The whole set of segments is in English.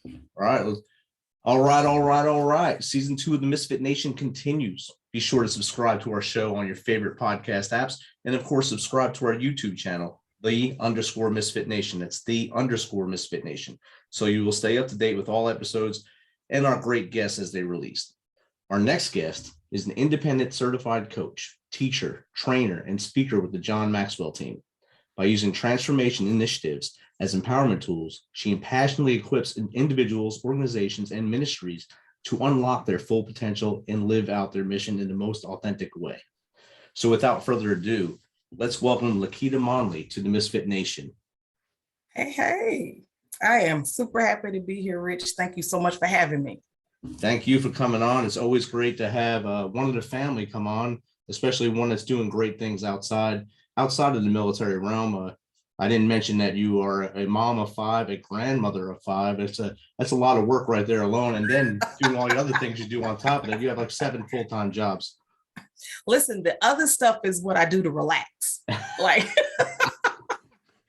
All right. All right. Season 2 of the Misfit Nation continues. Be sure to subscribe to our show on your favorite podcast apps. And of course, subscribe to our YouTube channel, _Misfit Nation. That's _Misfit Nation. So you will stay up to date with all episodes and our great guests as they release. Our next guest is an independent certified coach, teacher, trainer, and speaker with the John Maxwell Team. By using transformation initiatives as empowerment tools, she passionately equips individuals, organizations, and ministries to unlock their full potential and live out their mission in the most authentic way. So without further ado, let's welcome LaQuita Monley to the Misfit Nation. Hey, I am super happy to be here, Rich. Thank you so much for having me. Thank you for coming on. It's always great to have one of the family come on, especially one that's doing great things outside of the military realm. I didn't mention that you are a mom of 5, a grandmother of 5. That's a lot of work right there alone. And then doing all the other things you do on top of that, you have like 7 full-time jobs. Listen, the other stuff is what I do to relax. Like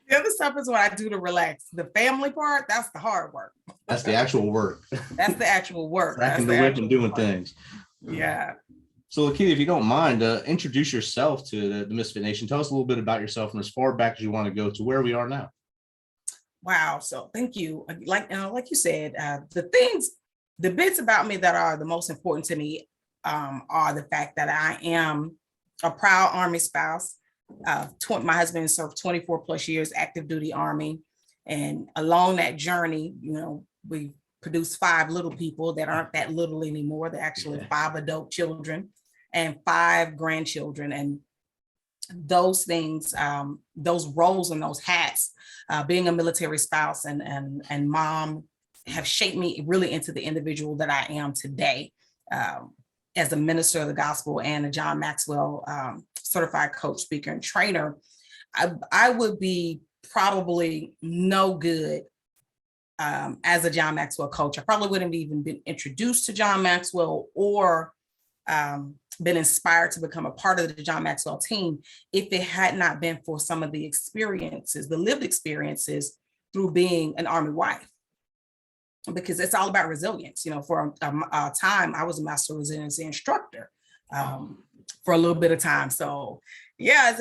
the other stuff is what I do to relax. The family part, that's the hard work. That's the actual work. That's the actual work. Cracking the whip and doing things. Yeah. So, LaQuita, if you don't mind, introduce yourself to the Misfit Nation. Tell us a little bit about yourself from as far back as you want to go to where we are now. Wow. So thank you. Like you said, the bits about me that are the most important to me are the fact that I am a proud Army spouse. My husband served 24 plus years active duty Army. And along that journey, we produced 5 little people that aren't that little anymore. They're actually 5 adult children and 5 grandchildren. And those things, those roles and those hats, being a military spouse and mom have shaped me really into the individual that I am today, as a minister of the gospel and a John Maxwell certified coach, speaker, and trainer. I would be probably no good as a John Maxwell coach. I probably wouldn't have even been introduced to John Maxwell or been inspired to become a part of the John Maxwell team if it had not been for some of the experiences, the lived experiences through being an Army wife. Because it's all about resilience. For a time, I was a master resiliency instructor for a little bit of time. So yeah,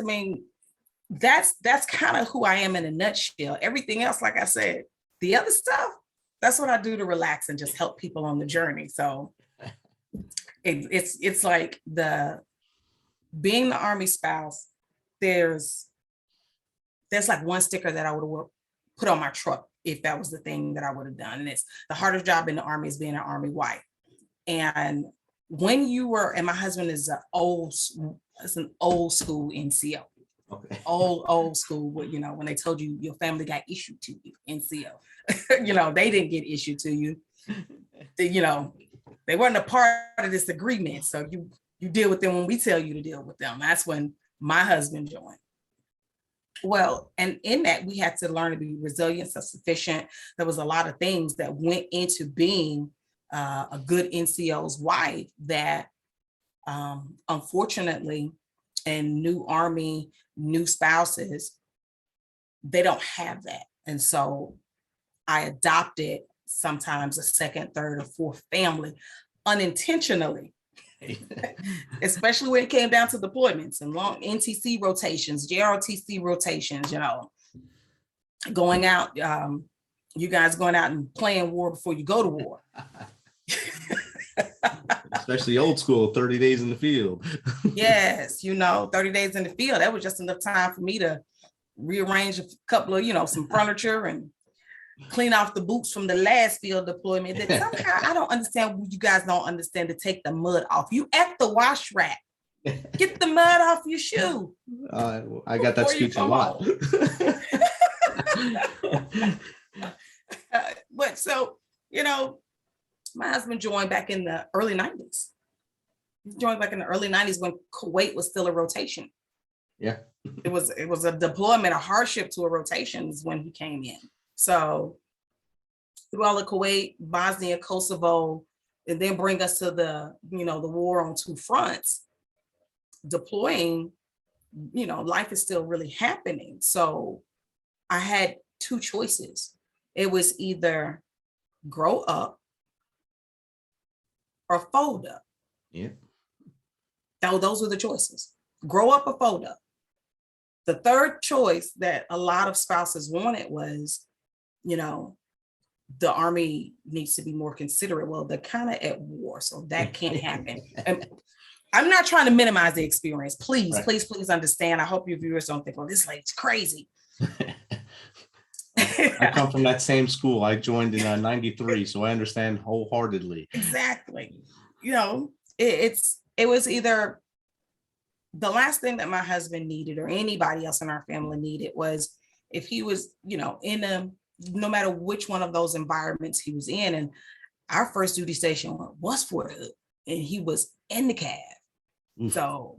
that's kind of who I am in a nutshell. Everything else, like I said, the other stuff, that's what I do to relax and just help people on the journey. So it's like being the Army spouse, there's like one sticker that I would have put on my truck if that was the thing that I would have done. And it's the hardest job in the Army is being an Army wife. And when and my husband is an old school NCO. Okay. Old school, when they told you your family got issued to you, NCO, they didn't get issued to you. They weren't a part of this agreement. So you deal with them when we tell you to deal with them. That's when my husband joined. Well, and in that, we had to learn to be resilient, self-sufficient. There was a lot of things that went into being a good NCO's wife that, unfortunately, and new Army, new spouses, they don't have that. And so I adopted sometimes a second, third, or 4th family unintentionally. Especially when it came down to deployments and long NTC rotations, JROTC rotations, going out, you guys going out and playing war before you go to war. Especially old school, 30 days in the field. Yes, 30 days in the field. That was just enough time for me to rearrange a couple of, some furniture and clean off the boots from the last field deployment that somehow I don't understand. You guys don't understand to take the mud off. You at the wash rack. Get the mud off your shoe. I got that speech a lot. But so, my husband joined back in the early 90s. He joined back in the early 90s when Kuwait was still a rotation. Yeah. It was a deployment, a hardship to a rotation is when he came in. So through all of Kuwait, Bosnia, Kosovo, and then bring us to the war on 2 fronts, deploying, life is still really happening. So I had 2 choices. It was either grow up or fold up. Yeah. Those were the choices. Grow up or fold up. The third choice that a lot of spouses wanted was, the Army needs to be more considerate. Well, they're kind of at war, so that can't happen. And I'm not trying to minimize the experience. Please, Right. please understand. I hope your viewers don't think, well, this lady's crazy. I come from that same school. I joined in 93, so I understand wholeheartedly. Exactly. It was either the last thing that my husband needed or anybody else in our family needed was if he was, no matter which one of those environments he was in. And our first duty station was Fort Hood, and he was in the cab. Oof. So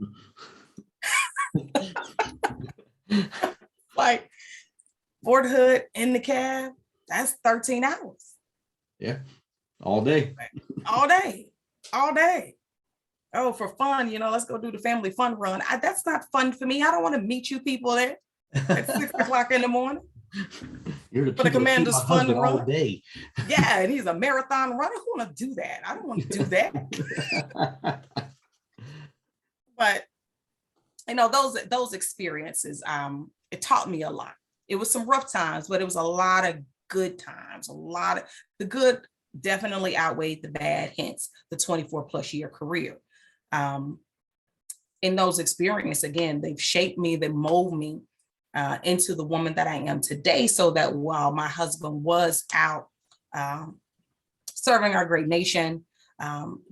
like Fort Hood in the cab, that's 13 hours. Yeah. All day. All day. All day. Oh, for fun, let's go do the family fun run. That's not fun for me. I don't want to meet you people there at 6 o'clock in the morning. You're for the commander's fun run. All day. Yeah, and he's a marathon runner. Who want to do that? I don't want to do that. But those experiences, it taught me a lot. It was some rough times, but it was a lot of good times. The good definitely outweighed the bad, hence the 24 plus year career. In those experiences, again, they've shaped me, they mold me into the woman that I am today, so that while my husband was out serving our great nation,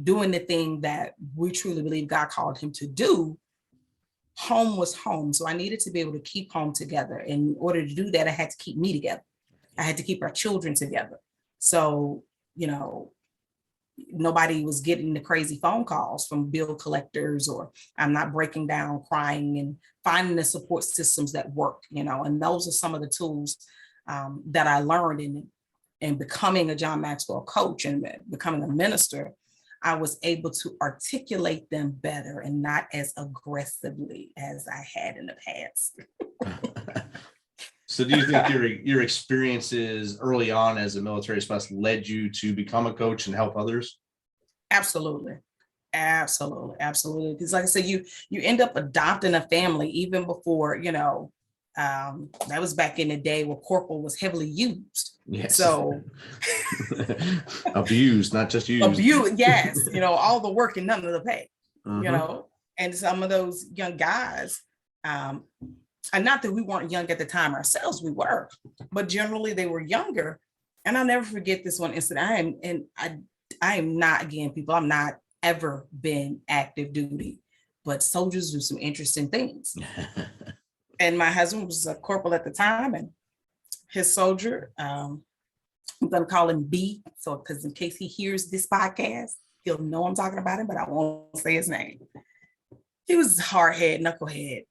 doing the thing that we truly believe God called him to do, home was home. So I needed to be able to keep home together. And in order to do that, I had to keep me together. I had to keep our children together. So, nobody was getting the crazy phone calls from bill collectors, or I'm not breaking down, crying, and finding the support systems that work, and those are some of the tools that I learned in becoming a John Maxwell coach and becoming a minister. I was able to articulate them better and not as aggressively as I had in the past. So do you think your experiences early on as a military spouse led you to become a coach and help others? Absolutely. Because like I said, you end up adopting a family even before, that was back in the day where corporal was heavily used. Yes. So abused, not just used. Abused, yes. All the work and none of the pay, Uh-huh. And some of those young guys, and not that we weren't young at the time ourselves, we were, but generally they were younger. And I'll never forget this one incident. I am not, again, people, I'm not ever been active duty, but soldiers do some interesting things. And my husband was a corporal at the time, and his soldier, I'm going to call him B. So, because in case he hears this podcast, he'll know I'm talking about him, but I won't say his name. He was hardhead, knucklehead.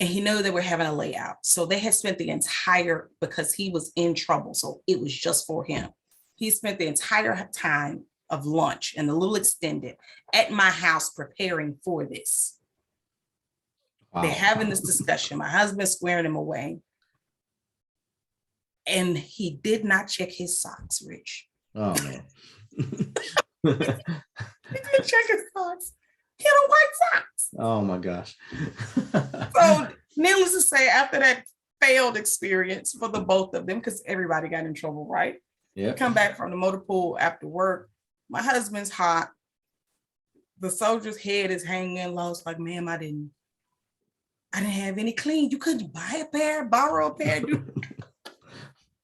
And he knew they were having a layout. So they had spent the entire, because he was in trouble, so it was just for him. He spent the entire time of lunch and a little extended at my house preparing for this. Wow. They're having this discussion. My husband squaring him away. And he did not check his socks, Rich. Oh, man. He didn't check his socks. He had on white socks. Oh my gosh. So needless to say, after that failed experience for the both of them, because everybody got in trouble, right? Yeah. Come back from the motor pool after work. My husband's hot. The soldier's head is hanging low. It's like, ma'am, I didn't have any clean. You couldn't buy a pair, borrow a pair.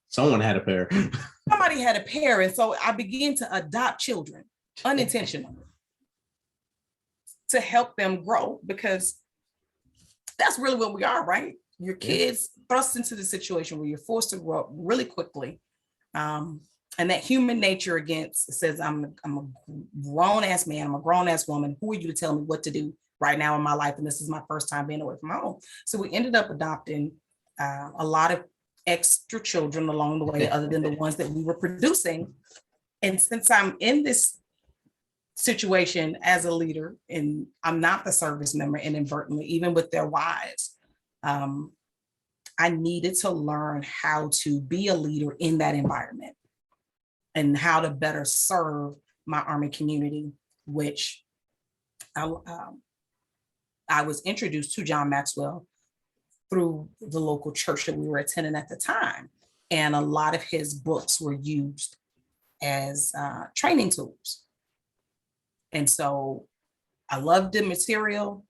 Someone had a pair. Somebody had a pair. And so I began to adopt children unintentionally to help them grow, because that's really what we are, right? Your kids thrust into the situation where you're forced to grow up really quickly. And that human nature says, I'm a grown ass man, I'm a grown ass woman. Who are you to tell me what to do right now in my life? And this is my first time being away from home. So we ended up adopting a lot of extra children along the way, other than the ones that we were producing. And since I'm in this situation as a leader, and I'm not the service member inadvertently, even with their wives, I needed to learn how to be a leader in that environment. and how to better serve my Army community, which I was introduced to John Maxwell through the local church that we were attending at the time. And a lot of his books were used as training tools. And so I loved the material.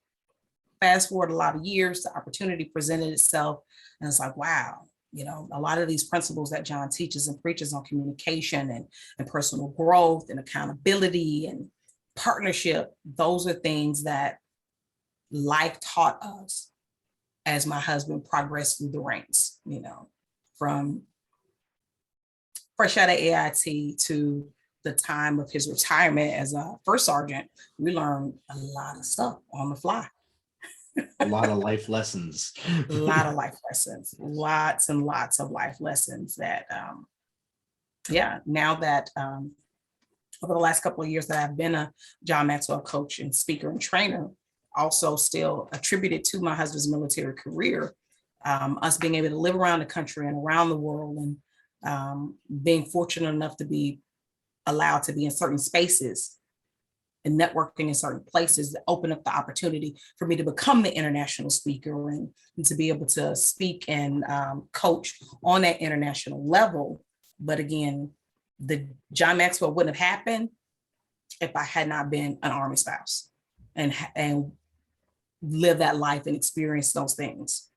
Fast forward a lot of years, the opportunity presented itself. And it's like, wow, a lot of these principles that John teaches and preaches on communication and personal growth and accountability and partnership, those are things that life taught us as my husband progressed through the ranks, from fresh out of AIT to the time of his retirement as a first sergeant. We learned a lot of stuff on the fly. A lot of life lessons. A lot of life lessons, lots and lots of life lessons that, now that over the last couple of years that I've been a John Maxwell coach and speaker and trainer, also still attributed to my husband's military career, us being able to live around the country and around the world, and being fortunate enough to be allowed to be in certain spaces and networking in certain places that open up the opportunity for me to become the international speaker and to be able to speak and coach on that international level. But again, the John Maxwell wouldn't have happened if I had not been an Army spouse and live that life and experience those things.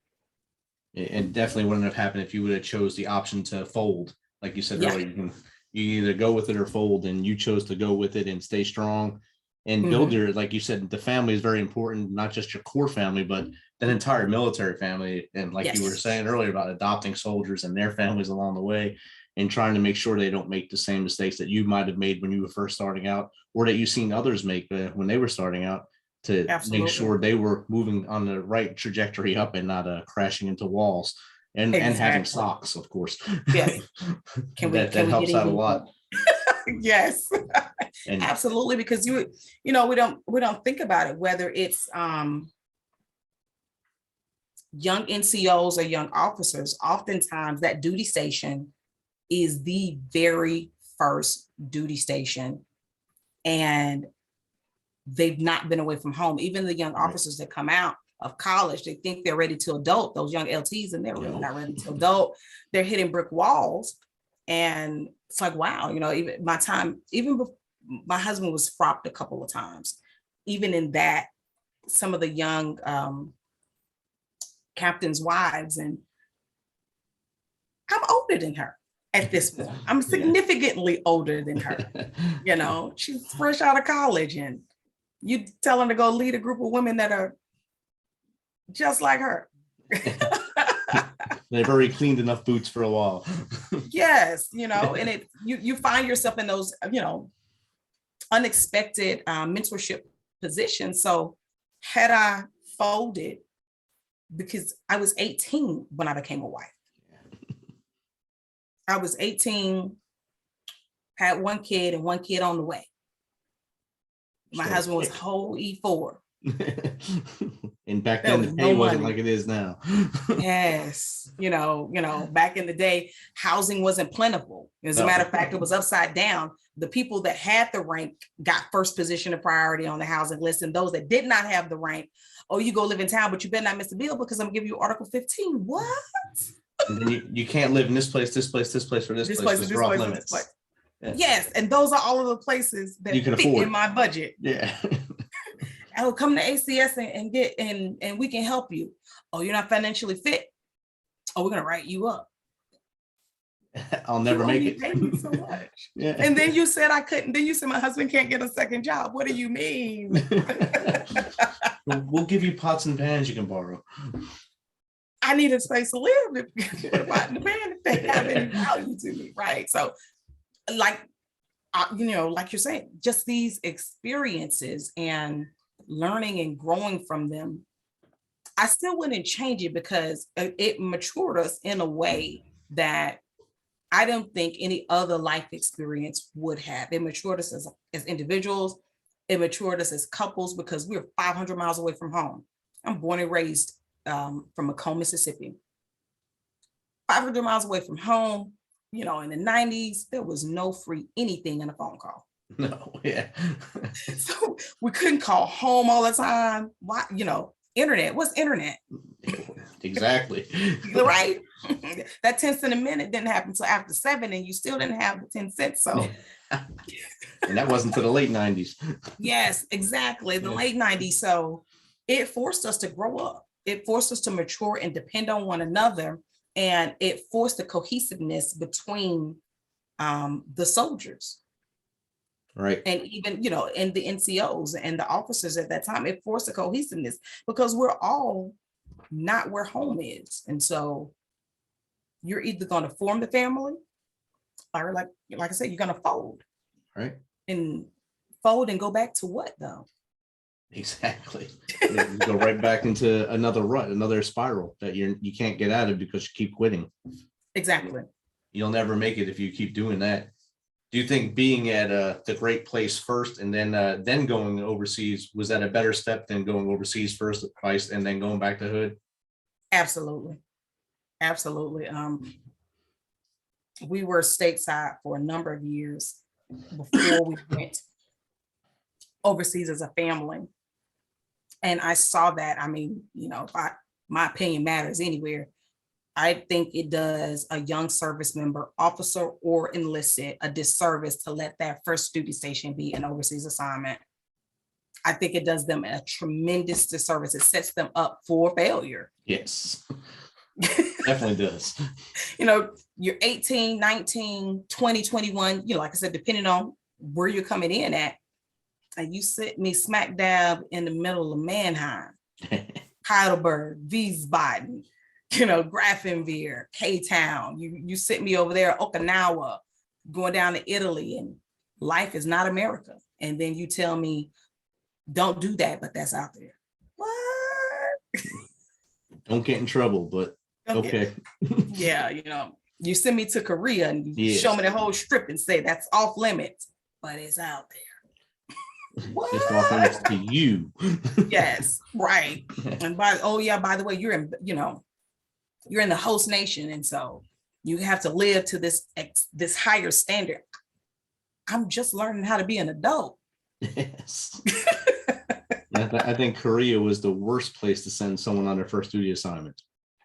It definitely wouldn't have happened if you would have chose the option to fold. Like you said earlier, you either go with it or fold, and you chose to go with it and stay strong and build your, like you said, the family is very important, not just your core family, but that entire military family. And like you were saying earlier about adopting soldiers and their families along the way, and trying to make sure they don't make the same mistakes that you might have made when you were first starting out, or that you've seen others make when they were starting out, to make sure they were moving on the right trajectory up and not crashing into walls. And having socks, of course. Yes. That helps out a lot. Yes. And absolutely, because we don't think about it, whether it's young NCOs or young officers. Oftentimes that duty station is the very first duty station, and they've not been away from home. Even the young officers that come out of college, they think they're ready to adult, those young LTs, and they're really not ready to adult. They're hitting brick walls. And it's like, wow, even my time, even before, my husband was fropped a couple of times. Even in that, some of the young captains' wives, and I'm older than her at this point. I'm significantly older than her. She's fresh out of college, and you tell her to go lead a group of women that are just like her. They've already cleaned enough boots for a while. Yes, and you find yourself in those, unexpected mentorship positions. So had I folded, because I was 18 when I became a wife. I was 18, had one kid and one kid on the way. My husband was whole E4. And back then the pay wasn't like it is now. Yes. Back in the day, housing wasn't plentiful. As a matter of fact, it was upside down. The people that had the rank got first position of priority on the housing list, and those that did not have the rank, you go live in town, but you better not miss the bill because I'm gonna give you Article 15. What? And then you can't live in this place, this place, this place, or this place. This place, limits. This place. Yes, and those are all of the places that you can fit in my budget. Yeah. Oh, come to ACS and get and we can help you. Oh, you're not financially fit. Oh, we're gonna write you up. I'll never make it. Pay me so much. Yeah. And then you said I couldn't. Then you said my husband can't get a second job. What do you mean? We'll give you pots and pans you can borrow. I need a space to live. Pot and pan if they have any value to me, right? So, like you're saying, just these experiences and learning and growing from them, I still wouldn't change it because it matured us in a way that I don't think any other life experience would have. It matured us as individuals. It matured us as couples because we're 500 miles away from home. I'm born and raised from Macomb, Mississippi. 500 miles away from home. You know, in the 90s, there was no free anything in a phone call. No, yeah. So we couldn't call home all the time. Why, you know, internet, what's internet? Exactly. Right? That 10 cent a minute didn't happen until after 7, and you still didn't have the 10 cents. So And that wasn't to the late 90s. yes, exactly. The late 90s. So it forced us to grow up. It forced us to mature and depend on one another. And it forced the cohesiveness between the soldiers. Right. And even, you know, and the NCOs and the officers at that time. It forced the cohesiveness because we're all not where home is. And so you're either going to form the family or like I said, you're going to fold. Right. And fold and go back to what though? Exactly. You go right back into another rut, another spiral that you can't get out of because you keep quitting. Exactly. You'll never make it if you keep doing that. Do you think being at the great place first and then going overseas, was that a better step than going overseas first at Christ and then going back to Hood? Absolutely. Absolutely. We were stateside for a number of years before we went overseas as a family. And I saw that. I mean, you know, my opinion matters anywhere. I think it does a young service member, officer or enlisted, a disservice to let that first duty station be an overseas assignment. I think it does them a tremendous disservice. It sets them up for failure. Yes, definitely does. You know, you're 18, 19, 20, 21, you know, like I said, depending on where you're coming in at, and you sit me smack dab in the middle of Mannheim, Heidelberg, Wiesbaden, you know, Grafenwehr, K-Town. You sit me over there, Okinawa, going down to Italy, and life is not America. And then you tell me, don't do that, but that's out there. What? Don't get in trouble, but okay. Yeah, you know, you send me to Korea and you show me the whole strip and say that's off limits, but it's out there. What? Just off limits to you. Yes, right. And by the way, you're in, you know, you're in the host nation, and so you have to live to this higher standard. I'm just learning how to be an adult. Yes. I think Korea was the worst place to send someone on their first duty assignment.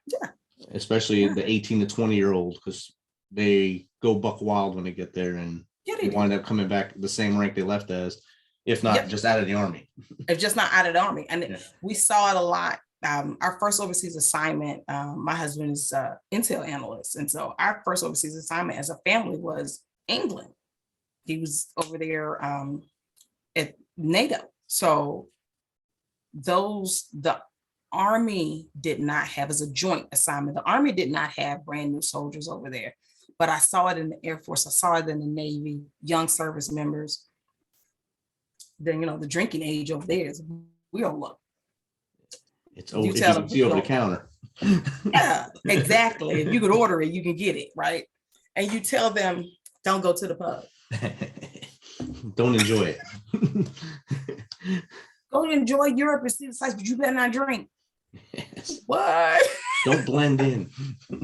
Yeah. Especially the 18 to 20-year-old, because they go buck wild when they get there and they wind up coming back the same rank they left as, if not just out of the Army. If just not out of the Army. And we saw it a lot. Our first overseas assignment, my husband is an intel analyst. And so our first overseas assignment as a family was England. He was over there at NATO. So the Army did not have, as a joint assignment, the Army did not have brand new soldiers over there. But I saw it in the Air Force. I saw it in the Navy, young service members. Then, you know, the drinking age over there is real low. It's over. You can see over the counter. Yeah, exactly. If you could order it, you can get it, right? And you tell them, don't go to the pub. Don't enjoy it. Go enjoy Europe and see the sights, but you better not drink. Yes. What? Don't blend in.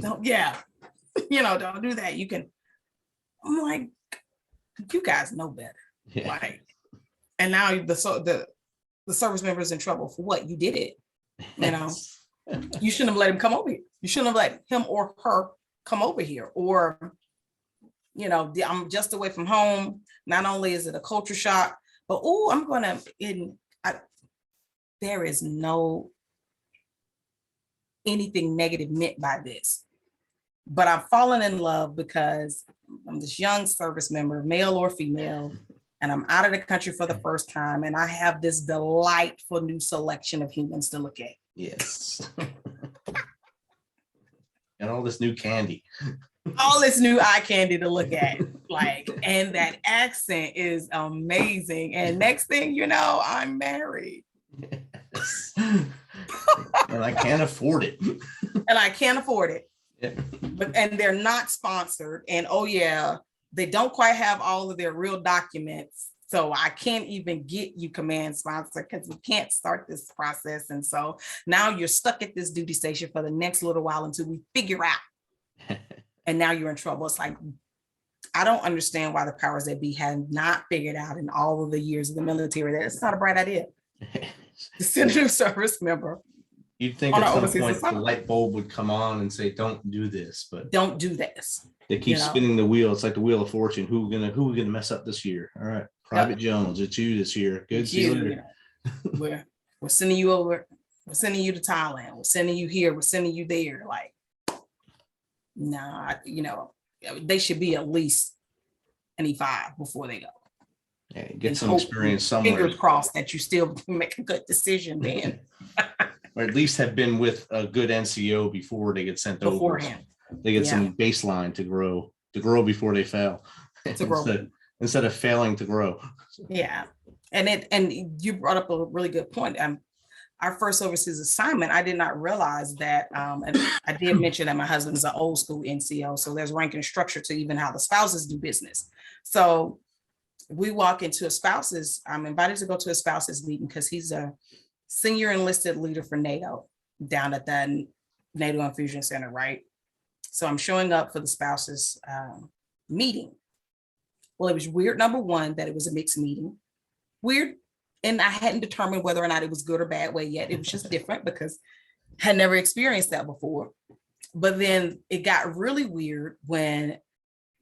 Don't do that. You can. I'm like, you guys know better. Yeah. Like, and now the service member is in trouble for what? You did it. You know, you shouldn't have let him come over here. You shouldn't have let him or her come over here. Or, you know, I'm just away from home. Not only is it a culture shock, but there is no anything negative meant by this. But I'm falling in love because I'm this young service member, male or female, and I'm out of the country for the first time, and I have this delightful new selection of humans to look at. Yes. And all this new candy. All this new eye candy to look at. Like, and that accent is amazing. And next thing you know, I'm married. Yes. And I can't afford it. Yeah. And they're not sponsored. And they don't quite have all of their real documents. So I can't even get you command sponsor because we can't start this process. And so now you're stuck at this duty station for the next little while until we figure out. and now you're in trouble. It's like, I don't understand why the powers that be have not figured out in all of the years of the military that it's not a bright idea to send a service member. You'd think on at our some overseas point the assignment. light bulb would come on and say, "Don't do this," but Don't do this. they keep You know? spinning the wheel. It's like the wheel of fortune. Who we gonna mess up this year? All right, Private Jones, it's you this year. Good, see you later. We're sending you over. We're sending you to Thailand. We're sending you here. We're sending you there. Like, nah, they should be at least an E5 before they go. Yeah, get And some hope, experience somewhere, fingers crossed that you still make a good decision then. or at least have been with a good NCO before they get sent over. Beforehand. They get Yeah. some baseline to grow before they fail. To grow. instead of failing to grow. Yeah. And you brought up a really good point. Our first overseas assignment, I did not realize that, and I did mention that my husband's an old school NCO, so there's rank and structure to even how the spouses do business. So we walk into I'm invited to go to a spouses meeting because he's a senior enlisted leader for NATO down at the NATO Infusion Center, right? So I'm showing up for the spouses meeting. Well, it was weird, number one, that it was a mixed meeting. Weird. And I hadn't determined whether or not it was good or bad way yet. It was just different because I had never experienced that before. But then it got really weird when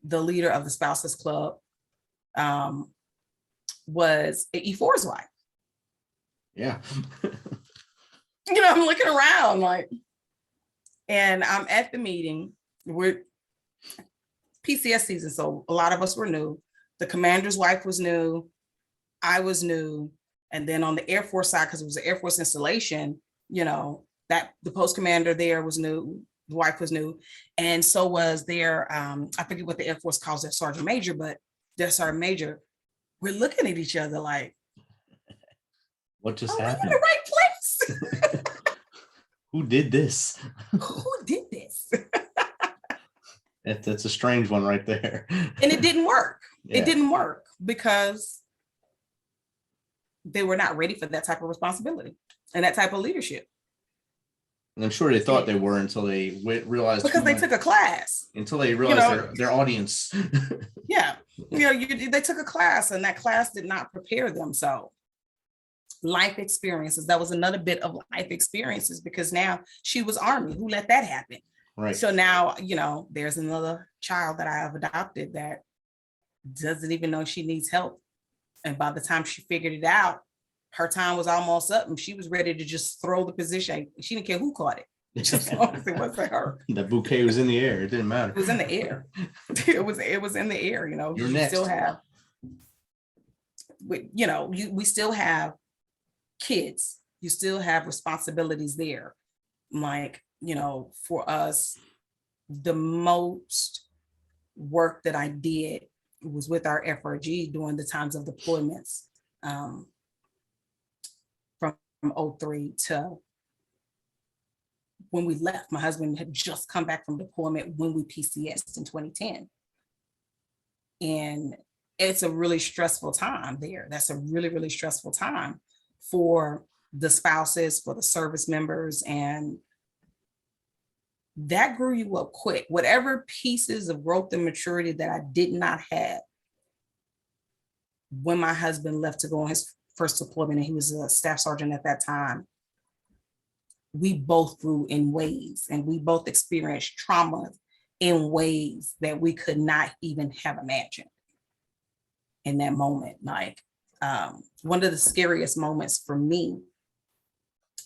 the leader of the spouses club was E4's wife. Yeah. I'm looking around like, and I'm at the meeting. We're PCS season, so a lot of us were new. The commander's wife was new. I was new. And then on the Air Force side, because it was an Air Force installation, that the post commander there was new, the wife was new. And so was their, I forget what the Air Force calls their sergeant major, but their sergeant major, we're looking at each other like, what just Are happened? we in the right place? Who did this? Who did this? That's a strange one right there. And it didn't work. Yeah. It didn't work because they were not ready for that type of responsibility and that type of leadership. And I'm sure they thought they were until they realized. Because they took a class. Until they realized their audience. Yeah. They took a class and that class did not prepare them. So life experiences, that was another bit of life experiences because now she was Army. Who let that happen? Right. So now, there's another child that I have adopted that doesn't even know she needs help. And by the time she figured it out, her time was almost up and she was ready to just throw the position. She didn't care who caught it. Just as long as it wasn't her. The bouquet was in the air. It didn't matter. It was in the air. It was in the air, You're you next. still have, we still have kids. You still have responsibilities there. Like, for us, the most work that I did was with our FRG during the times of deployments from 03 to when we left. My husband had just come back from deployment when we PCS'd in 2010. And it's a really stressful time there. That's a really, really stressful time for the spouses, for the service members, and that grew you up quick. Whatever pieces of growth and maturity that I did not have when my husband left to go on his first deployment, and he was a staff sergeant at that time, we both grew in ways, and we both experienced trauma in ways that we could not even have imagined in that moment. Like one of the scariest moments for me,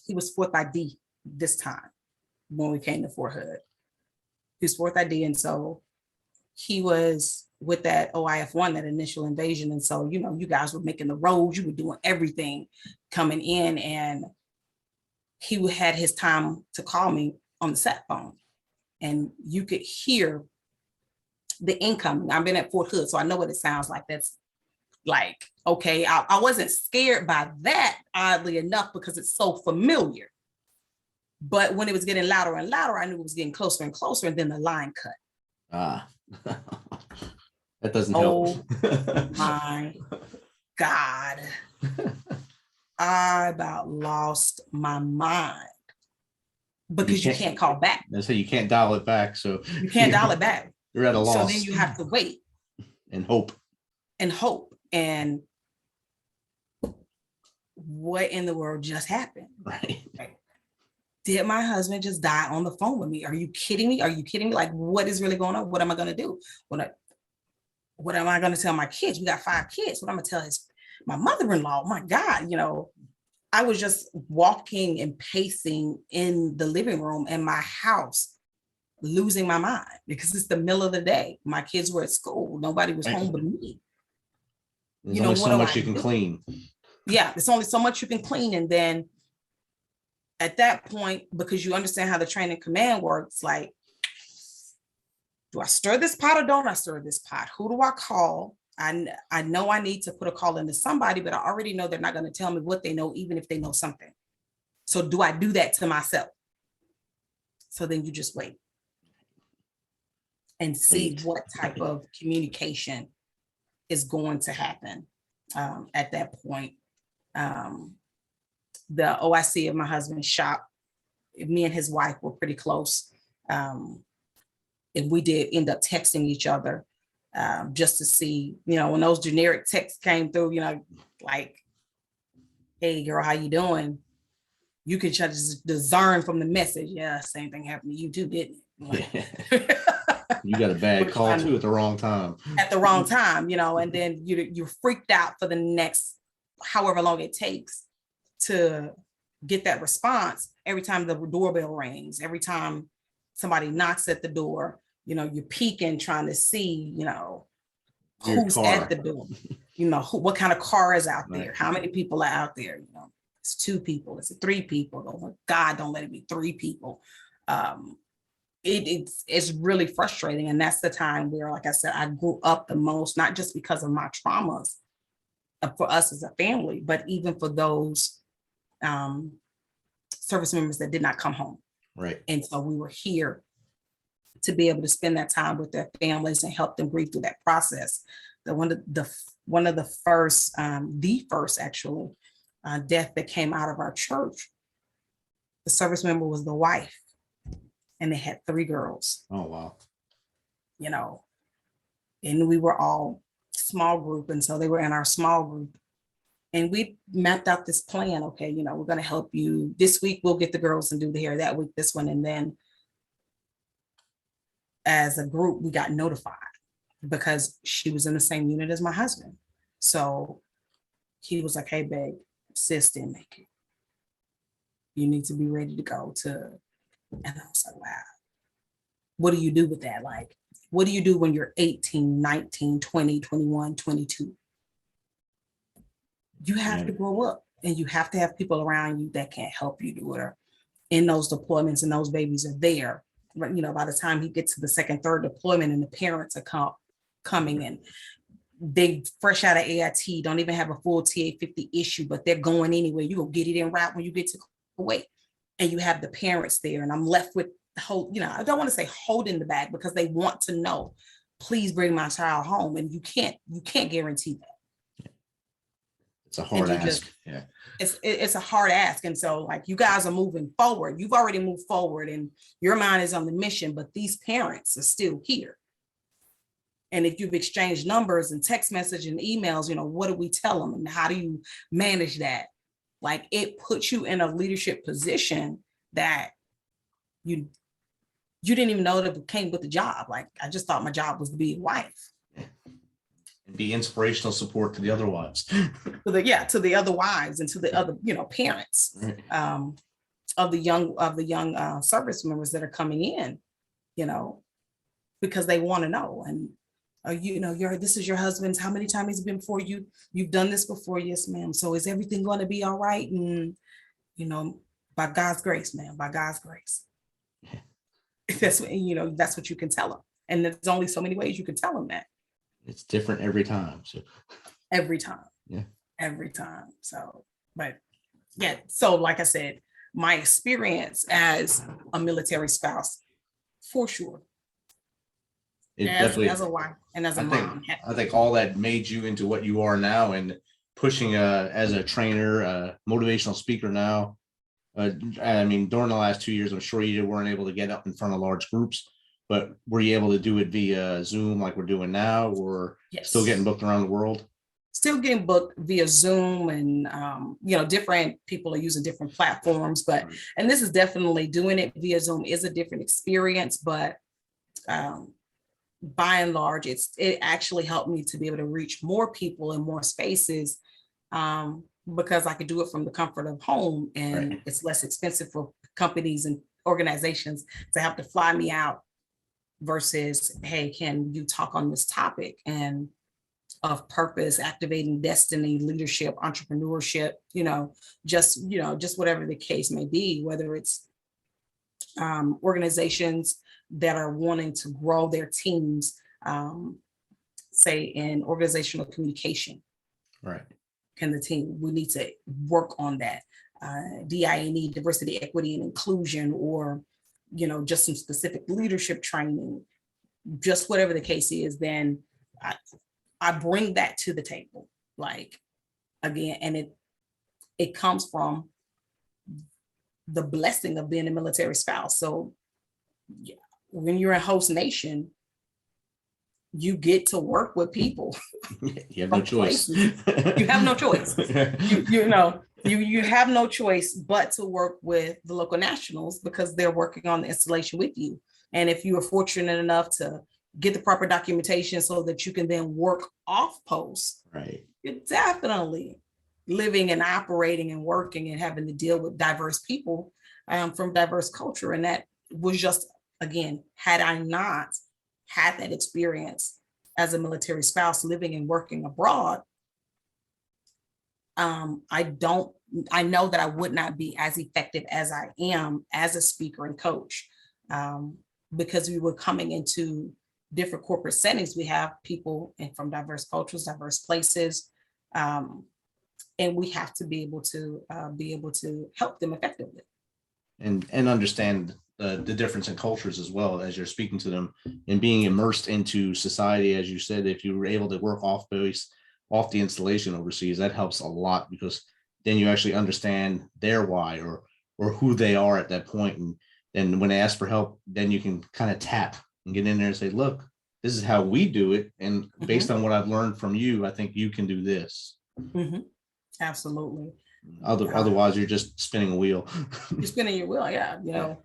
he was 4th ID this time when we came to Fort Hood. He was 4th ID, and so he was with that OIF-1, that initial invasion. And so, you guys were making the roads, you were doing everything coming in, and he had his time to call me on the sat phone. And you could hear the incoming. I've been at Fort Hood, so I know what it sounds like. That's like, okay, I wasn't scared by that, oddly enough, because it's so familiar. But when it was getting louder and louder, I knew it was getting closer and closer, and then the line cut. That doesn't help. Oh my God. I about lost my mind because you can't call back. They say you can't dial it back. So you can't dial it back. You're at a So loss. then you have to wait And hope. And what in the world just happened? Right. Did my husband just die on the phone with me? Are you kidding me? Are you kidding me? Like, what is really going on? What am I going to do? What am I going to tell my kids? We got 5 kids. What am I going to tell my mother-in-law? My God, I was just walking and pacing in the living room in my house, losing my mind because it's the middle of the day. My kids were at school. Nobody was home but me. There's only so much you can clean. Yeah, there's only so much you can clean. And then at that point, because you understand how the train and command works, like, do I stir this pot or don't I stir this pot? Who do I call? I know I need to put a call into somebody, but I already know they're not going to tell me what they know, even if they know something. So do I do that to myself? So then you just wait and see what type of communication is going to happen at that point. The OIC of my husband's shop, me and his wife were pretty close. And we did end up texting each other just to see, when those generic texts came through, like, hey girl, how you doing? You could just discern from the message. Yeah, same thing happened to you too, didn't it? You got a bad call too at the wrong time. At the wrong time, and then you're freaked out for the next however long it takes to get that response. Every time the doorbell rings, every time somebody knocks at the door, you're peeking, trying to see, who's at the door, what kind of car is out there, how many people are out there, it's 2 people, it's 3 people. Oh my God, don't let it be 3 people. It's really frustrating. And that's the time where, like I said, I grew up the most, not just because of my traumas for us as a family, but even for those service members that did not come home. Right. And so we were here to be able to spend that time with their families and help them breathe through that process. One of the first actually death that came out of our church, the service member was the wife, and they had 3 girls. Oh, wow. And we were all small group. And so they were in our small group. And we mapped out this plan. Okay, we're going to help you. This week, we'll get the girls and do the hair. That week, this one. And then as a group, we got notified because she was in the same unit as my husband. So he was like, hey, babe, sis didn't make it. You need to be ready to go to. And I was like, wow. What do you do with that? Like, what do you do when you're 18, 19, 20, 21, 22? You have to grow up and you have to have people around you that can help you do it. Or in those deployments, and those babies are there. But, by the time he gets to the 2nd, 3rd deployment and the parents are coming in, they fresh out of AIT, don't even have a full TA-50 issue, but they're going anyway. You go get it in route when you get to Kuwait. And you have the parents there, and I'm left with I don't want to say holding the bag because they want to know, please bring my child home. And you can't guarantee that. It's a hard ask. It's a hard ask. And so, like, you guys are moving forward. You've already moved forward and your mind is on the mission, but these parents are still here. And if you've exchanged numbers and text message and emails, what do we tell them? And how do you manage that? Like, it puts you in a leadership position that you didn't even know that it came with the job. Like, I just thought my job was to be a wife. And be inspirational support to the other wives. To the other wives and to the other, parents of the young service members that are coming in, because they want to know. And this is your husband's, how many times he's been before you? You've done this before? Yes, ma'am. So is everything going to be all right? And, by God's grace, ma'am, by God's grace. That's what you can tell them. And there's only so many ways you can tell them that. It's different every time. So every time. Yeah. Every time. So, but yeah. So like I said, my experience as a military spouse, for sure. As a wife and as a mom. I think all that made you into what you are now, and pushing as a trainer, a motivational speaker now. During the last 2 years, I'm sure you weren't able to get up in front of large groups, but were you able to do it via Zoom like we're doing now, or Yes. still getting booked around the world? Still getting booked via Zoom, and different people are using different platforms, but Right. and this is definitely doing it via Zoom is a different experience, but by and large, it actually helped me to be able to reach more people in more spaces, because I could do it from the comfort of home, and Right. it's less expensive for companies and organizations to have to fly me out versus, hey, can you talk on this topic and of purpose, activating destiny, leadership, entrepreneurship, just whatever the case may be, whether it's organizations that are wanting to grow their teams, say in organizational communication. Right. Can the team, we need to work on that. DINE, diversity, equity, and inclusion, or, just some specific leadership training, just whatever the case is, then I bring that to the table. Like, again, and it comes from the blessing of being a military spouse. So yeah, when you're a host nation, you get to work with people. You have no choice. You have no choice. You have no choice but to work with the local nationals, because they're working on the installation with you. And if you are fortunate enough to get the proper documentation so that you can then work off post, right, you're definitely living and operating and working and having to deal with diverse people from diverse culture. And that was just, again, had I not had that experience as a military spouse living and working abroad, I know that I would not be as effective as I am as a speaker and coach, because we were coming into different corporate settings. We have people from diverse cultures, diverse places, and we have to be able to help them effectively. And understand the difference in cultures as well as you're speaking to them, and being immersed into society. As you said, if you were able to work off base, off the installation overseas, that helps a lot, because then you actually understand their why or who they are at that point. And then when they ask for help, then you can kind of tap and get in there and say, look, this is how we do it. And based on what I've learned from you, I think you can do this. Mm-hmm. Absolutely. Otherwise, you're just spinning a wheel. You're spinning your wheel. Yeah.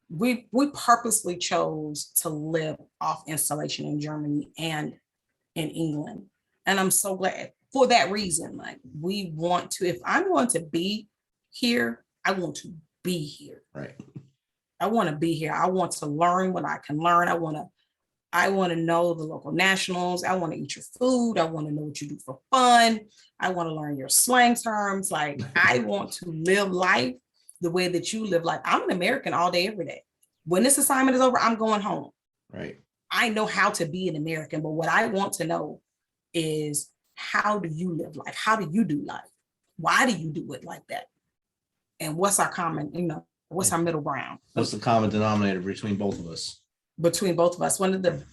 We purposely chose to live off installation in Germany and in England. And I'm so glad for that reason. Like, we want to, if I'm going to be here, I want to be here. Right. I want to be here. I want to learn what I can learn. I want to know the local nationals. I want to eat your food. I want to know what you do for fun. I want to learn your slang terms. Like, I want to live life the way that you live life. I'm an American all day, every day. When this assignment is over, I'm going home. Right. I know how to be an American, but what I want to know is, how do you live life? How do you do life? Why do you do it like that? And what's our common, what's our middle ground? What's the common denominator between both of us? Between both of us, one of the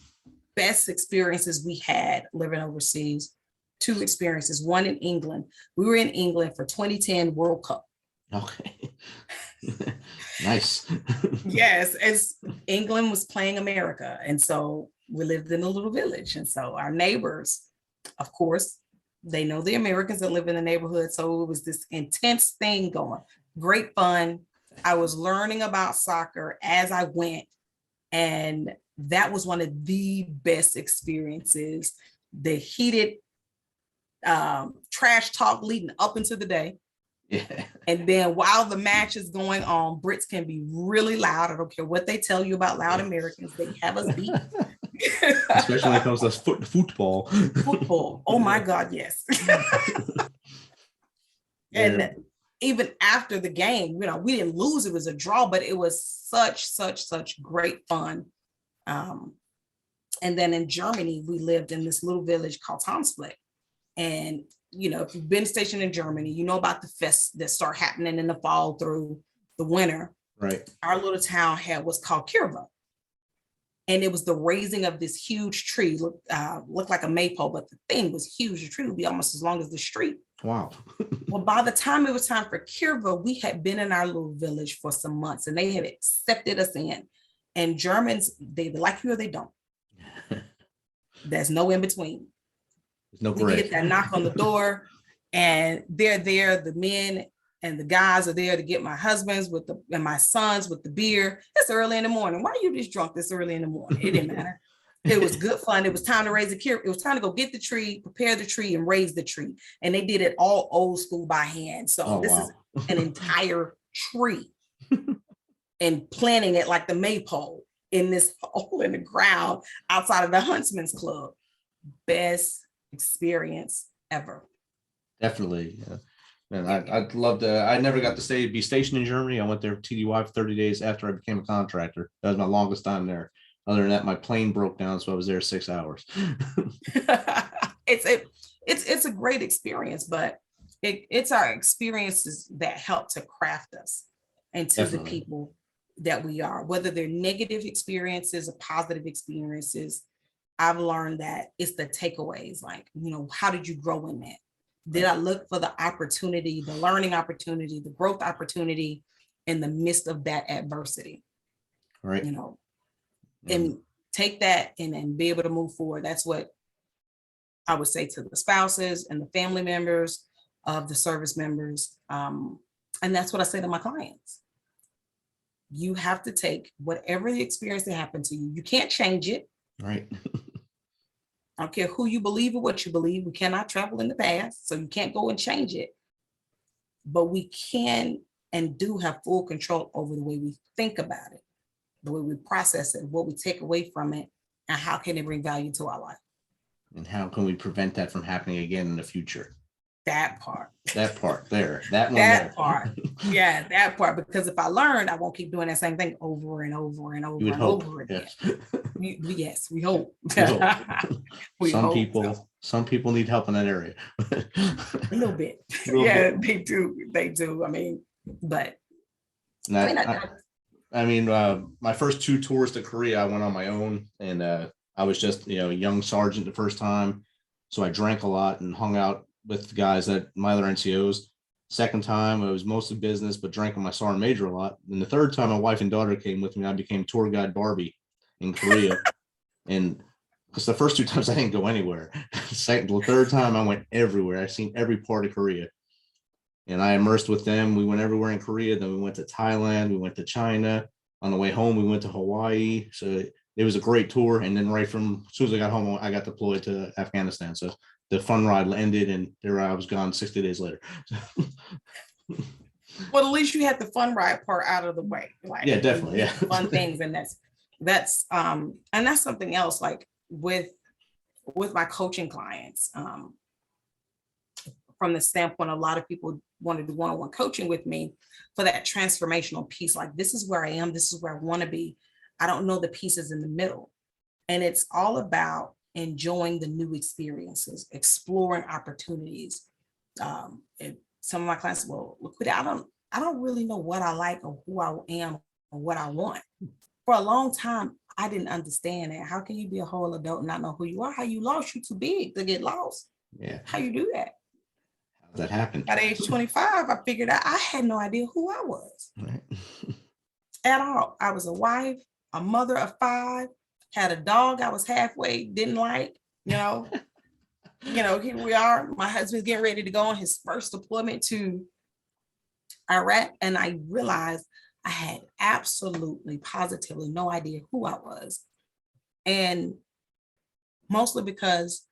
best experiences we had living overseas, two experiences, one in England. We were in England for 2010 World Cup. Okay. Nice. Yes, as England was playing America. And so we lived in a little village. And so our neighbors, of course, they know the Americans that live in the neighborhood. So it was this intense thing going, great fun. I was learning about soccer as I went. And that was one of the best experiences. The heated trash talk leading up into the day. Yeah. And then while the match is going on, Brits can be really loud. I don't care what they tell you about loud Americans. They have us beat. Especially when it comes to football. Football. Oh my God, yes. And even after the game, we didn't lose. It was a draw, but it was such great fun. And then in Germany, we lived in this little village called Tonsfleck. And if you've been stationed in Germany, you know about the fests that start happening in the fall through the winter. Right. Our little town had what's called Kirva. And it was the raising of this huge tree, looked like a maypole, but the thing was huge. The tree would be almost as long as the street. Wow. Well, by the time it was time for Kirva, we had been in our little village for some months, and they had accepted us in. And Germans, they like you or they don't. There's no in between. There's no You gray. get that knock on the door, and they're there. The men and the guys are there to get my husbands and my sons with the beer. It's early in the morning. Why are you just drunk this early in the morning? It didn't matter. It was good fun. It was time to raise the kid. It was time to go get the tree, prepare the tree, and raise the tree. And they did it all old school by hand. So this is an entire tree and planting it like the maypole in this hole in the ground outside of the Huntsman's Club. Best experience ever. Definitely. Yeah. And I'd love to. I never got to be stationed in Germany. I went there for TDY for 30 days after I became a contractor. That was my longest time there. Other than that, my plane broke down, so I was there 6 hours. It's a great experience, but it's our experiences that help to craft us into Definitely. the people that we are, whether they're negative experiences or positive experiences. I've learned that it's the takeaways, like, how did you grow in that? Did I look for the opportunity, the learning opportunity, the growth opportunity in the midst of that adversity? Right. And take that and be able to move forward. That's what I would say to the spouses and the family members of the service members. And that's what I say to my clients. You have to take whatever the experience that happened to you. You can't change it. Right. I don't care who you believe or what you believe. We cannot travel in the past, so you can't go and change it. But we can and do have full control over the way we think about it, the way we process it, what we take away from it, and how can it bring value to our life. And how can we prevent that from happening again in the future? That part. That part there. That one. That part. Yeah, that part. Because if I learned, I won't keep doing that same thing over and over and over and over again. Yes, we hope. Some people need help in that area. A little bit. Yeah, they do. I mean, but my first 2 tours to Korea, I went on my own, and I was just a young sergeant the first time, so I drank a lot and hung out with the guys at my other NCOs. Second time, it was mostly business, but drank with my sergeant major a lot. And the third time, my wife and daughter came with me. I became tour guide Barbie in Korea. And because the first 2 times I didn't go anywhere. The third time I went everywhere. I've seen every part of Korea. And I immersed with them. We went everywhere in Korea. Then we went to Thailand. We went to China. On the way home, we went to Hawaii. So it was a great tour. And then as soon as I got home, I got deployed to Afghanistan. So the fun ride ended, and there I was gone 60 days later. Well, at least you had the fun ride part out of the way. Like, yeah, definitely. Yeah. Fun things. And that's something else, like with my coaching clients, from the standpoint, a lot of people want to do one-on-one coaching with me for that transformational piece. Like, this is where I am. This is where I want to be. I don't know the pieces in the middle. And it's all about enjoying the new experiences, exploring opportunities. Some of my clients, well, LaQuita, I don't really know what I like or who I am or what I want. For a long time, I didn't understand that. How can you be a whole adult and not know who you are? How you lost? You too big to get lost. Yeah. How you do that? How did that happen? At age 25, I figured out I had no idea who I was. Right. At all. I was a wife, a mother of 5, had a dog I was halfway didn't like, here we are. My husband's getting ready to go on his first deployment to Iraq. And I realized I had absolutely, positively no idea who I was. And mostly because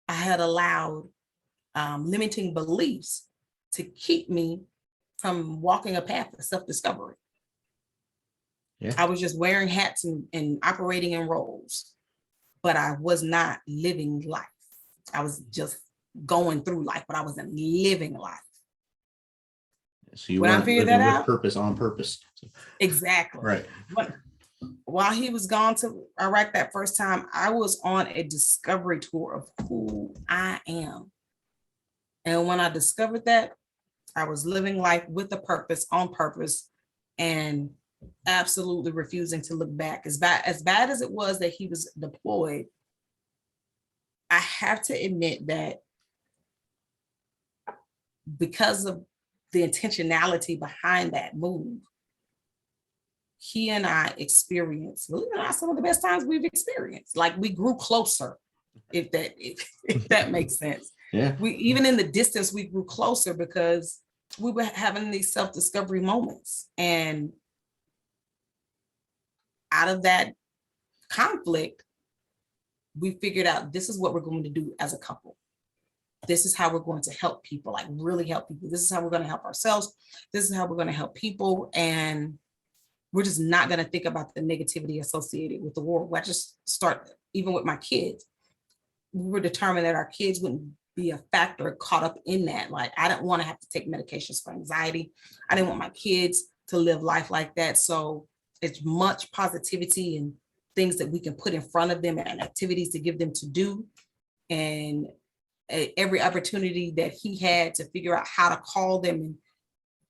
I had allowed limiting beliefs to keep me from walking a path of self-discovery. Yeah. I was just wearing hats and operating in roles, but I was not living life. I was just going through life, but I wasn't living life. So you weren't living with purpose on purpose. Exactly. Right. While he was gone to Iraq that first time, I was on a discovery tour of who I am. And when I discovered that, I was living life with a purpose, on purpose, and absolutely refusing to look back. As bad as it was that he was deployed, I have to admit that because of the intentionality behind that move, he and I experienced, believe it or not, some of the best times we've experienced. Like we grew closer, if that makes sense. Yeah. We, even in the distance, we grew closer because we were having these self-discovery moments. And out of that conflict, we figured out this is what we're going to do as a couple. This is how we're going to help people, like really help people. This is how we're going to help ourselves. This is how we're going to help people. And we're just not going to think about the negativity associated with the war. I just start, even with my kids, we were determined that our kids wouldn't be a factor caught up in that. Like, I didn't want to have to take medications for anxiety. I didn't want my kids to live life like that. So it's much positivity and things that we can put in front of them and activities to give them to do. And every opportunity that he had to figure out how to call them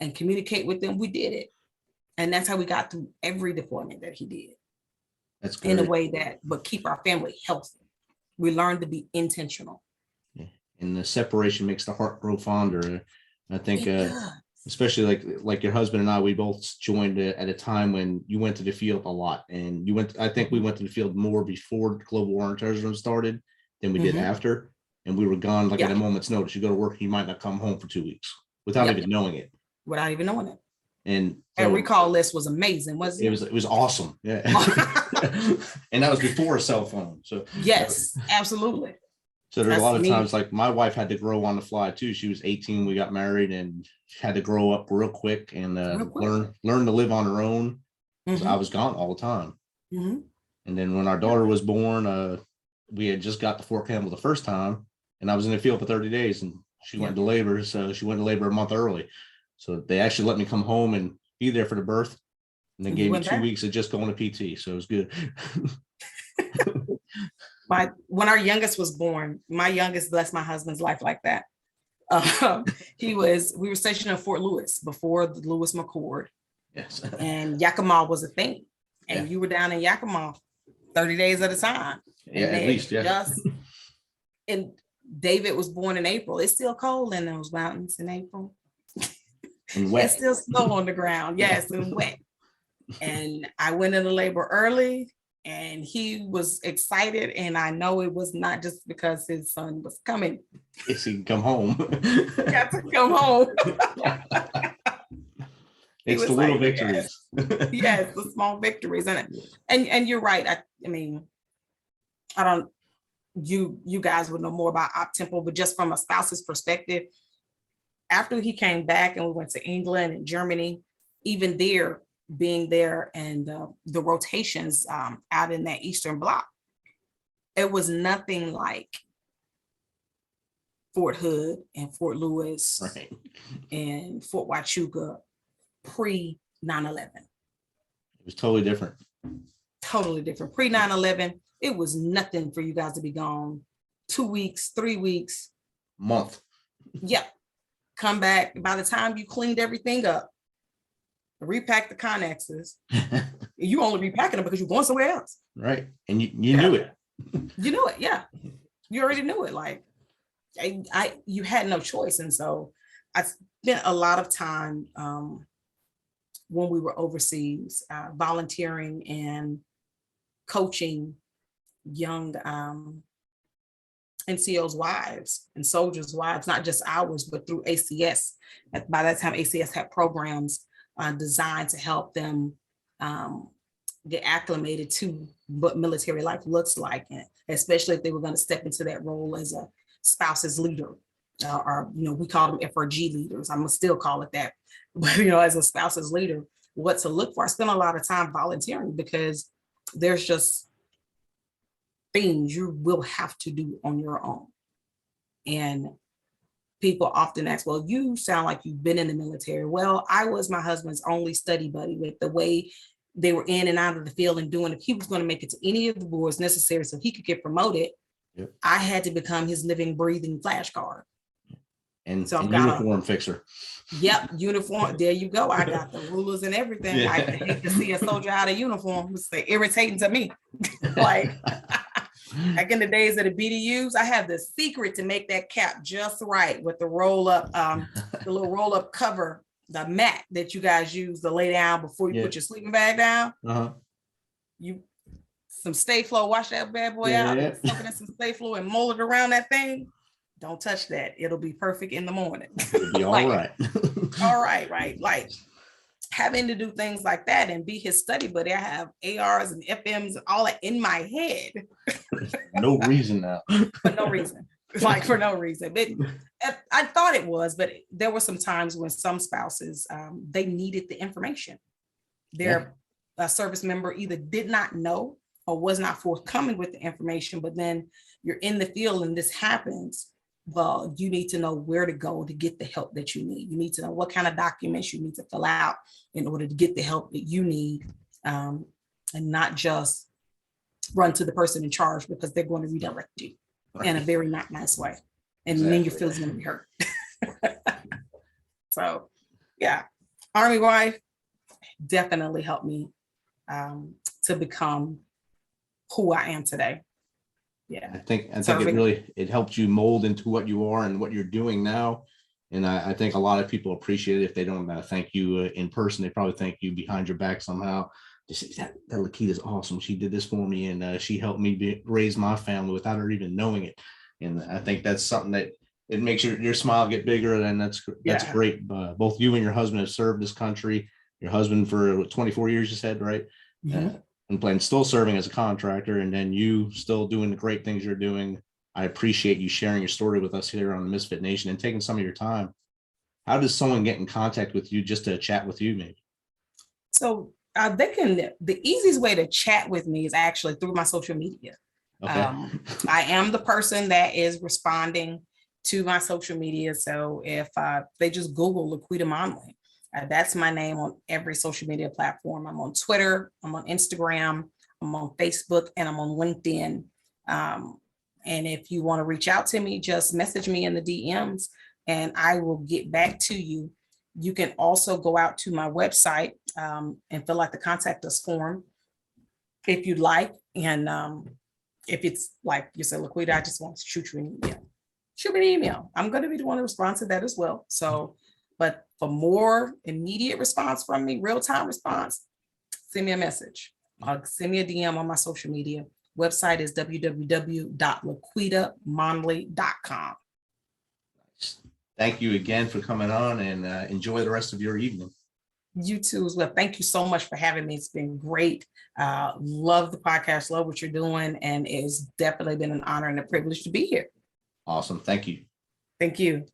and communicate with them, we did it. And that's how we got through every deployment that he did. That's great. In a way that would keep our family healthy. We learned to be intentional. Yeah. And the separation makes the heart grow fonder. I think, especially like your husband and I, we both joined at a time when you went to the field a lot, and I think we went to the field more before global war and terrorism started than we did after. And we were gone like at a moment's notice. You go to work, you might not come home for 2 weeks without even knowing it. Without even knowing it. And that recall list was amazing, wasn't it? It was awesome. Yeah. And that was before a cell phone. So yes, absolutely. So there's a lot of times, like my wife had to grow on the fly too. She was 18, we got married, and had to grow up real quick and learn to live on her own. I was gone all the time. And then when our daughter was born, we had just got to Fort Campbell the first time, and I was in the field for 30 days, and she went into labor. So she went into labor a month early. So they actually let me come home and be there for the birth, and they gave me 2 weeks of just going to PT. So it was good. When our youngest was born, my youngest blessed my husband's life like that. We were stationed in Fort Lewis before the Lewis McChord. Yes. And Yakima was a thing. And you were down in Yakima 30 days at a time. Yeah, at least, And David was born in April. It's still cold in those mountains in April. And wet. It's still snow on the ground. Yes, and wet. And I went into labor early, and he was excited. And I know it was not just because his son was coming. Yes, he can come home. Got to come home. It's the little victories. Yes, the small victories. And you're right. I mean, you guys would know more about op-tempo, but just from a spouse's perspective, after he came back and we went to England and Germany, even there, being there and the rotations out in that Eastern Bloc, it was nothing like Fort Hood and Fort Lewis and Fort Huachuca pre 9/11. It was totally different. Totally different. Pre 9/11, it was nothing for you guys to be gone 2 weeks, 3 weeks, month. Yeah. Come back. By the time you cleaned everything up, repack the connexes, you only repacking them because you're going somewhere else. Right. And you knew it. You knew it. Yeah. You already knew it. Like you had no choice. And so I spent a lot of time when we were overseas, volunteering and coaching young NCOs' wives and soldiers' wives, not just ours, but through ACS. By that time, ACS had programs designed to help them get acclimated to what military life looks like, and especially if they were going to step into that role as a spouse's leader, or we call them FRG leaders. I'm gonna still call it that, but as a spouse's leader, what to look for. I spent a lot of time volunteering because there's just things you will have to do on your own. And people often ask, well, you sound like you've been in the military. Well, I was my husband's only study buddy. With the way they were in and out of the field and doing, if he was going to make it to any of the boards necessary so he could get promoted, I had to become his living, breathing flashcard. And so uniform fixer. Yep, uniform. There you go. I got the rulers and everything. I hate to see a soldier out of uniform. It's like irritating to me. Like in the days of the BDUs, I have the secret to make that cap just right with the roll up, the little roll up cover mat that you guys use to lay down before you put your sleeping bag down. You some Stay Flow, wash that bad boy out, soak it in some Stay Flow and mold it around that thing. Don't touch that. It'll be perfect in the morning. It'll be all right. All right, right. Like having to do things like that and be his study buddy. I have ARs and FMs and all that in my head. No reason now. For no reason. Like for no reason. But I thought it was, but there were some times when some spouses, they needed the information. Their service member either did not know or was not forthcoming with the information, but then you're in the field and this happens. Well, you need to know where to go to get the help that you need. You need to know what kind of documents you need to fill out in order to get the help that you need, and not just run to the person in charge because they're going to redirect you in a very not nice way. And then your feelings going to be hurt. So yeah, Army wife definitely helped me to become who I am today. Yeah, I think it helped you mold into what you are and what you're doing now. And I think a lot of people appreciate it. If they don't thank you in person, they probably thank you behind your back somehow. They say that LaQuita is awesome. She did this for me, and she helped me raise my family without her even knowing it. And I think that's something that it makes your smile get bigger, and that's great. Both you and your husband have served this country. Your husband for 24 years, you said, right? And still serving as a contractor, and then you still doing the great things you're doing. I appreciate you sharing your story with us here on the Misfit Nation and taking some of your time. How does someone get in contact with you just to chat with you, maybe? So the easiest way to chat with me is actually through my social media. Okay. I am the person that is responding to my social media. So if they just Google LaQuita Monley, that's my name on every social media platform. I'm on Twitter, I'm on Instagram, I'm on Facebook, and I'm on LinkedIn. And if you want to reach out to me, just message me in the DMs and I will get back to you. You can also go out to my website and fill out the contact us form if you'd like. And if it's like you said, LaQuita, I just want to shoot you an email. Shoot me an email. I'm going to be the one to respond to that as well. So, but for more immediate response from me, real-time response, send me a message. Send me a DM on my social media. Website is www.laquitamonley.com. Thank you again for coming on, and enjoy the rest of your evening. You too as well. Thank you so much for having me. It's been great. Love the podcast, love what you're doing, and it's definitely been an honor and a privilege to be here. Awesome. Thank you. Thank you.